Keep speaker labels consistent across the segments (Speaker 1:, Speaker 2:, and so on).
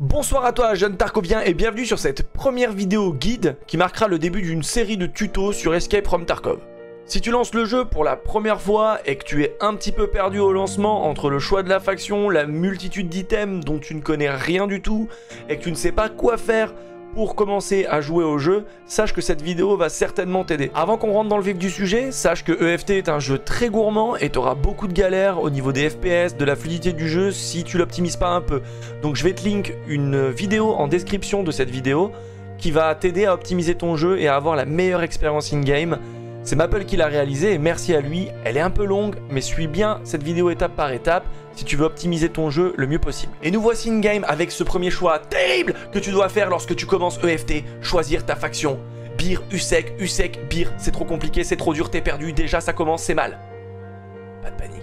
Speaker 1: Bonsoir à toi jeune Tarkovien et bienvenue sur cette première vidéo guide qui marquera le début d'une série de tutos sur Escape from Tarkov. Si tu lances le jeu pour la première fois et que tu es un petit peu perdu au lancement entre le choix de la faction, la multitude d'items dont tu ne connais rien du tout et que tu ne sais pas quoi faire pour commencer à jouer au jeu, sache que cette vidéo va certainement t'aider. Avant qu'on rentre dans le vif du sujet, sache que EFT est un jeu très gourmand et tu auras beaucoup de galères au niveau des FPS, de la fluidité du jeu si tu l'optimises pas un peu. Donc je vais te link une vidéo en description de cette vidéo qui va t'aider à optimiser ton jeu et à avoir la meilleure expérience in-game. C'est Maple qui l'a réalisé et merci à lui. Elle est un peu longue, mais suis bien cette vidéo étape par étape si tu veux optimiser ton jeu le mieux possible. Et nous voici in-game avec ce premier choix terrible que tu dois faire lorsque tu commences EFT, choisir ta faction. Bir, USEC, Bir, c'est trop compliqué, c'est trop dur, t'es perdu, déjà ça commence, c'est mal. Pas de panique.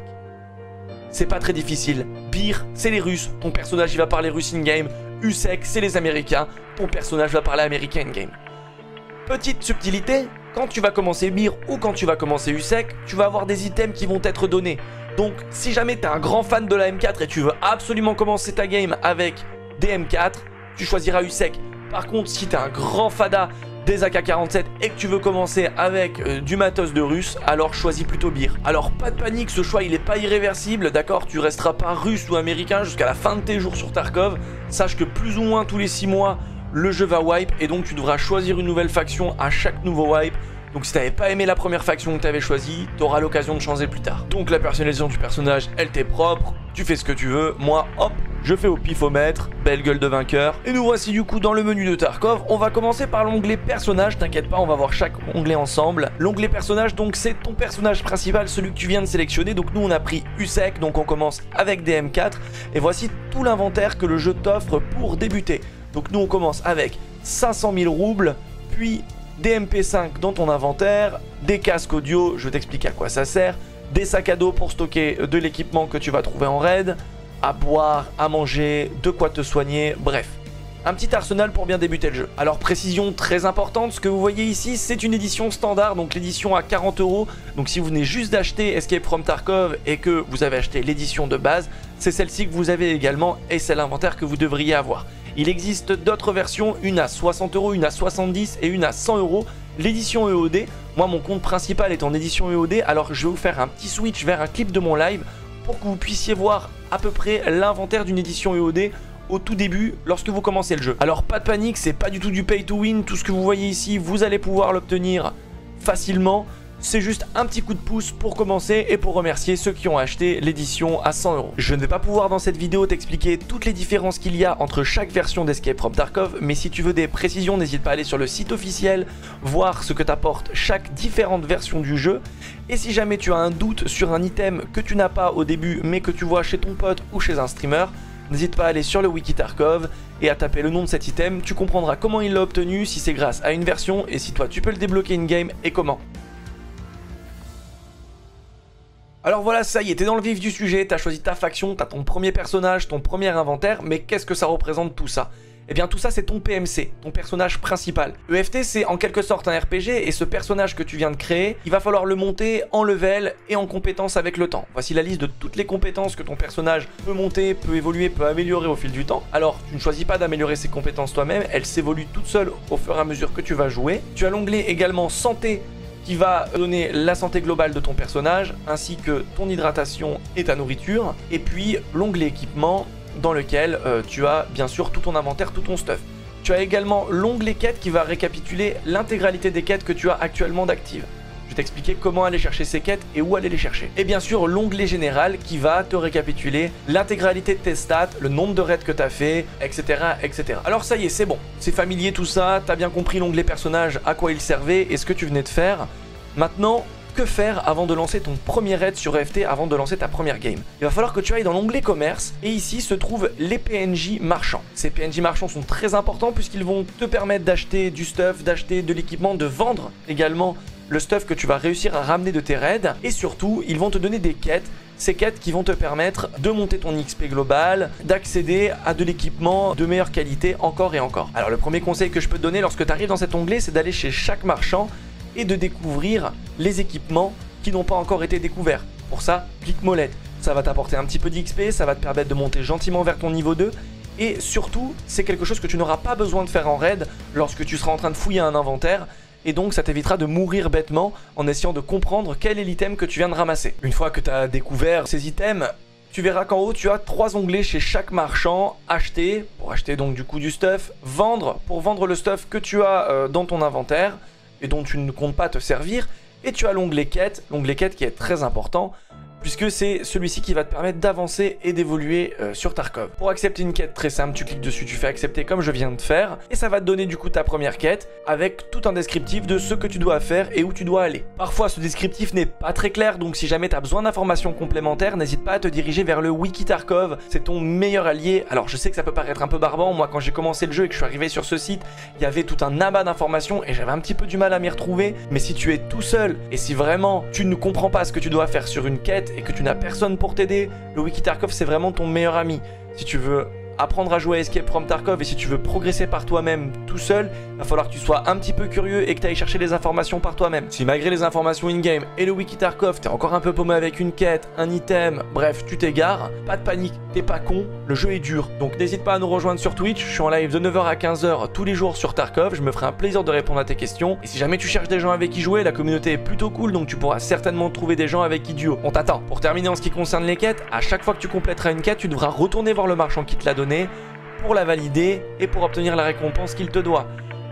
Speaker 1: C'est pas très difficile. Bir, c'est les Russes, ton personnage il va parler russe in-game. USEC, c'est les Américains, ton personnage va parler américain in-game. Petite subtilité, quand tu vas commencer Bir ou quand tu vas commencer USEC, tu vas avoir des items qui vont t'être donnés. Donc si jamais tu es un grand fan de la M4 et tu veux absolument commencer ta game avec des M4, tu choisiras USEC. Par contre, si tu es un grand fada des AK-47 et que tu veux commencer avec du matos de russe, alors choisis plutôt Bir. Alors pas de panique, ce choix il est pas irréversible, d'accord? Tu resteras pas russe ou américain jusqu'à la fin de tes jours sur Tarkov. Sache que plus ou moins tous les 6 mois, le jeu va wipe et donc tu devras choisir une nouvelle faction à chaque nouveau wipe. Donc si t'avais pas aimé la première faction que t'avais choisie, t'auras l'occasion de changer plus tard. Donc la personnalisation du personnage, elle t'est propre, tu fais ce que tu veux. Moi, hop, je fais au pifomètre, belle gueule de vainqueur. Et nous voici du coup dans le menu de Tarkov. On va commencer par l'onglet personnage, t'inquiète pas, on va voir chaque onglet ensemble. L'onglet personnage, donc c'est ton personnage principal, celui que tu viens de sélectionner. Donc nous on a pris USEC, donc on commence avec des M4. Et voici tout l'inventaire que le jeu t'offre pour débuter. Donc nous on commence avec 500 000 roubles, puis des MP5 dans ton inventaire, des casques audio, je vais t'expliquer à quoi ça sert, des sacs à dos pour stocker de l'équipement que tu vas trouver en raid, à boire, à manger, de quoi te soigner, bref. Un petit arsenal pour bien débuter le jeu. Alors précision très importante, ce que vous voyez ici c'est une édition standard, donc l'édition à 40 €. Donc si vous venez juste d'acheter Escape from Tarkov et que vous avez acheté l'édition de base, c'est celle-ci que vous avez également et c'est l'inventaire que vous devriez avoir. Il existe d'autres versions, une à 60 €, une à 70 € et une à 100 €. L'édition EOD, moi mon compte principal est en édition EOD, alors je vais vous faire un petit switch vers un clip de mon live pour que vous puissiez voir à peu près l'inventaire d'une édition EOD au tout début lorsque vous commencez le jeu. Alors pas de panique, c'est pas du tout du pay to win, tout ce que vous voyez ici, vous allez pouvoir l'obtenir facilement. C'est juste un petit coup de pouce pour commencer et pour remercier ceux qui ont acheté l'édition à 100 €. Je ne vais pas pouvoir dans cette vidéo t'expliquer toutes les différences qu'il y a entre chaque version d'Escape from Tarkov, mais si tu veux des précisions, n'hésite pas à aller sur le site officiel, voir ce que t'apporte chaque différente version du jeu. Et si jamais tu as un doute sur un item que tu n'as pas au début, mais que tu vois chez ton pote ou chez un streamer, n'hésite pas à aller sur le wiki Tarkov et à taper le nom de cet item, tu comprendras comment il l'a obtenu, si c'est grâce à une version et si toi tu peux le débloquer in-game et comment. Alors voilà, ça y est, t'es dans le vif du sujet, t'as choisi ta faction, t'as ton premier personnage, ton premier inventaire, mais qu'est-ce que ça représente tout ça? Eh bien tout ça c'est ton PMC, ton personnage principal. EFT c'est en quelque sorte un RPG et ce personnage que tu viens de créer, il va falloir le monter en level et en compétences avec le temps. Voici la liste de toutes les compétences que ton personnage peut monter, peut évoluer, peut améliorer au fil du temps. Alors tu ne choisis pas d'améliorer ses compétences toi-même, elles s'évoluent toutes seules au fur et à mesure que tu vas jouer. Tu as l'onglet également santé, qui va donner la santé globale de ton personnage, ainsi que ton hydratation et ta nourriture, et puis l'onglet équipement, dans lequel tu as bien sûr tout ton inventaire, tout ton stuff. Tu as également l'onglet quête qui va récapituler l'intégralité des quêtes que tu as actuellement d'actives. Je vais t'expliquer comment aller chercher ces quêtes et où aller les chercher. Et bien sûr l'onglet général qui va te récapituler l'intégralité de tes stats, le nombre de raids que tu as fait, etc., etc. Alors ça y est, c'est bon, c'est familier tout ça, tu as bien compris l'onglet personnage, à quoi il servait et ce que tu venais de faire. Maintenant, que faire avant de lancer ton premier raid sur EFT, avant de lancer ta première game? Il va falloir que tu ailles dans l'onglet commerce et ici se trouvent les PNJ marchands. Ces PNJ marchands sont très importants puisqu'ils vont te permettre d'acheter du stuff, d'acheter de l'équipement, de vendre également le stuff que tu vas réussir à ramener de tes raids et surtout ils vont te donner des quêtes, ces quêtes qui vont te permettre de monter ton XP global, d'accéder à de l'équipement de meilleure qualité encore et encore. Alors le premier conseil que je peux te donner lorsque tu arrives dans cet onglet, c'est d'aller chez chaque marchand et de découvrir les équipements qui n'ont pas encore été découverts. Pour ça, clique molette. Ça va t'apporter un petit peu d'XP, ça va te permettre de monter gentiment vers ton niveau 2 Et surtout, c'est quelque chose que tu n'auras pas besoin de faire en raid lorsque tu seras en train de fouiller un inventaire. Et donc ça t'évitera de mourir bêtement en essayant de comprendre quel est l'item que tu viens de ramasser. Une fois que tu as découvert ces items, tu verras qu'en haut tu as 3 onglets chez chaque marchand. Acheter, pour acheter donc du coup du stuff. Vendre, pour vendre le stuff que tu as dans ton inventaire et dont tu ne comptes pas te servir. Et tu as l'onglet quête qui est très important, puisque c'est celui-ci qui va te permettre d'avancer et d'évoluer sur Tarkov. Pour accepter une quête très simple, tu cliques dessus, tu fais accepter comme je viens de faire, et ça va te donner du coup ta première quête, avec tout un descriptif de ce que tu dois faire et où tu dois aller. Parfois ce descriptif n'est pas très clair, donc si jamais tu as besoin d'informations complémentaires, n'hésite pas à te diriger vers le wiki Tarkov, c'est ton meilleur allié. Alors je sais que ça peut paraître un peu barbant, moi quand j'ai commencé le jeu et que je suis arrivé sur ce site, il y avait tout un amas d'informations et j'avais un petit peu du mal à m'y retrouver, mais si tu es tout seul, et si vraiment tu ne comprends pas ce que tu dois faire sur une quête, et que tu n'as personne pour t'aider, le wiki Tarkov c'est vraiment ton meilleur ami. Si tu veux apprendre à jouer à Escape from Tarkov et si tu veux progresser par toi-même tout seul, il va falloir que tu sois un petit peu curieux et que tu ailles chercher les informations par toi-même. Si malgré les informations in-game et le wiki Tarkov, t'es encore un peu paumé avec une quête, un item, bref, tu t'égares, pas de panique, t'es pas con, le jeu est dur. Donc n'hésite pas à nous rejoindre sur Twitch, je suis en live de 9h à 15h tous les jours sur Tarkov, je me ferai un plaisir de répondre à tes questions. Et si jamais tu cherches des gens avec qui jouer, la communauté est plutôt cool, donc tu pourras certainement trouver des gens avec qui duo. On t'attend. Pour terminer en ce qui concerne les quêtes, à chaque fois que tu compléteras une quête, tu devras retourner voir le marchand qui te l'a donné pour la valider et pour obtenir la récompense qu'il te doit.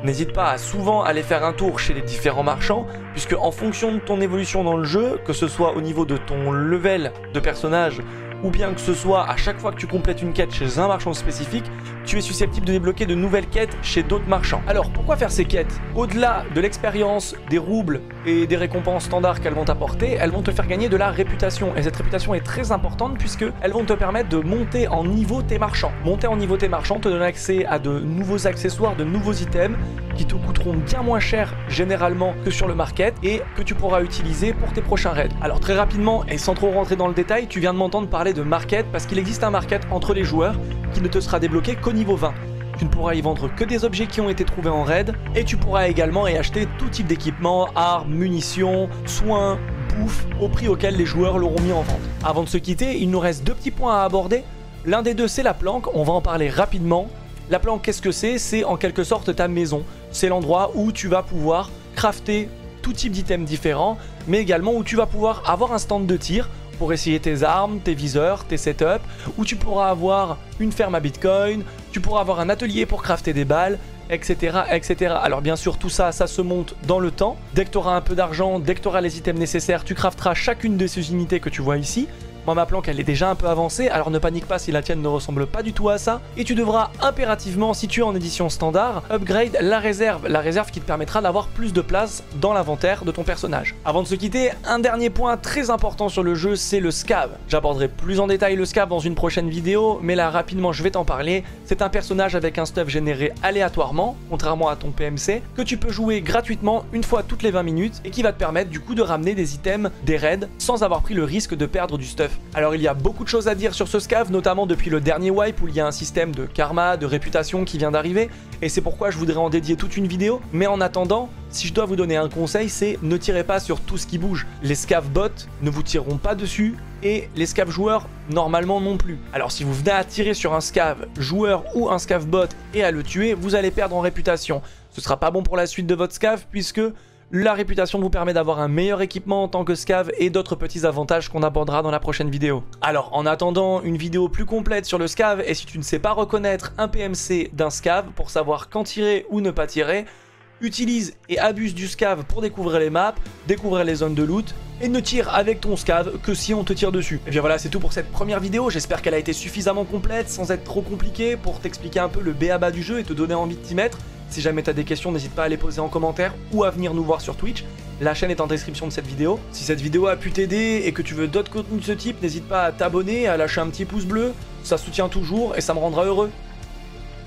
Speaker 1: N'hésite pas à souvent aller faire un tour chez les différents marchands, puisque en fonction de ton évolution dans le jeu, que ce soit au niveau de ton level de personnage, ou bien que ce soit à chaque fois que tu complètes une quête chez un marchand spécifique, tu es susceptible de débloquer de nouvelles quêtes chez d'autres marchands. Alors pourquoi faire ces quêtes? Au-delà de l'expérience, des roubles et des récompenses standards qu'elles vont t'apporter, elles vont te faire gagner de la réputation. Et cette réputation est très importante puisqu'elles vont te permettre de monter en niveau tes marchands. Monter en niveau tes marchands te donne accès à de nouveaux accessoires, de nouveaux items qui te coûteront bien moins cher généralement que sur le market et que tu pourras utiliser pour tes prochains raids. Alors très rapidement et sans trop rentrer dans le détail, tu viens de m'entendre parler de market parce qu'il existe un market entre les joueurs qui ne te sera débloqué qu'au niveau 20. Tu ne pourras y vendre que des objets qui ont été trouvés en raid et tu pourras également y acheter tout type d'équipement, armes, munitions, soins, bouffe au prix auquel les joueurs l'auront mis en vente. Avant de se quitter, il nous reste 2 petits points à aborder. L'un des deux c'est la planque, on va en parler rapidement. La planque, qu'est-ce que c'est? C'est en quelque sorte ta maison. C'est l'endroit où tu vas pouvoir crafter tout type d'items différents, mais également où tu vas pouvoir avoir un stand de tir pour essayer tes armes, tes viseurs, tes setups, où tu pourras avoir une ferme à bitcoin, tu pourras avoir un atelier pour crafter des balles, etc. etc. Alors bien sûr tout ça, ça se monte dans le temps. Dès que tu auras un peu d'argent, dès que tu auras les items nécessaires, tu crafteras chacune de ces unités que tu vois ici. Moi ma planque elle est déjà un peu avancée, alors ne panique pas si la tienne ne ressemble pas du tout à ça. Et tu devras impérativement, si tu es en édition standard, upgrade la réserve qui te permettra d'avoir plus de place dans l'inventaire de ton personnage. Avant de se quitter, un dernier point très important sur le jeu, c'est le scav. J'aborderai plus en détail le scav dans une prochaine vidéo, mais là rapidement je vais t'en parler. C'est un personnage avec un stuff généré aléatoirement, contrairement à ton PMC, que tu peux jouer gratuitement une fois toutes les 20 minutes et qui va te permettre du coup de ramener des items, des raids, sans avoir pris le risque de perdre du stuff. Alors il y a beaucoup de choses à dire sur ce scav, notamment depuis le dernier wipe où il y a un système de karma, de réputation qui vient d'arriver, et c'est pourquoi je voudrais en dédier toute une vidéo. Mais en attendant, si je dois vous donner un conseil, c'est ne tirez pas sur tout ce qui bouge. Les scav bots ne vous tireront pas dessus, et les scav joueurs normalement non plus. Alors si vous venez à tirer sur un scav joueur ou un scav bot et à le tuer, vous allez perdre en réputation. Ce sera pas bon pour la suite de votre scav puisque la réputation vous permet d'avoir un meilleur équipement en tant que scav et d'autres petits avantages qu'on abordera dans la prochaine vidéo. Alors en attendant une vidéo plus complète sur le scav, et si tu ne sais pas reconnaître un PMC d'un scav pour savoir quand tirer ou ne pas tirer, utilise et abuse du scav pour découvrir les maps, découvrir les zones de loot, et ne tire avec ton scav que si on te tire dessus. Et bien voilà, c'est tout pour cette première vidéo, j'espère qu'elle a été suffisamment complète sans être trop compliquée pour t'expliquer un peu le b.a-ba du jeu et te donner envie de t'y mettre. Si jamais tu as des questions, n'hésite pas à les poser en commentaire ou à venir nous voir sur Twitch. La chaîne est en description de cette vidéo. Si cette vidéo a pu t'aider et que tu veux d'autres contenus de ce type, n'hésite pas à t'abonner, à lâcher un petit pouce bleu. Ça soutient toujours et ça me rendra heureux.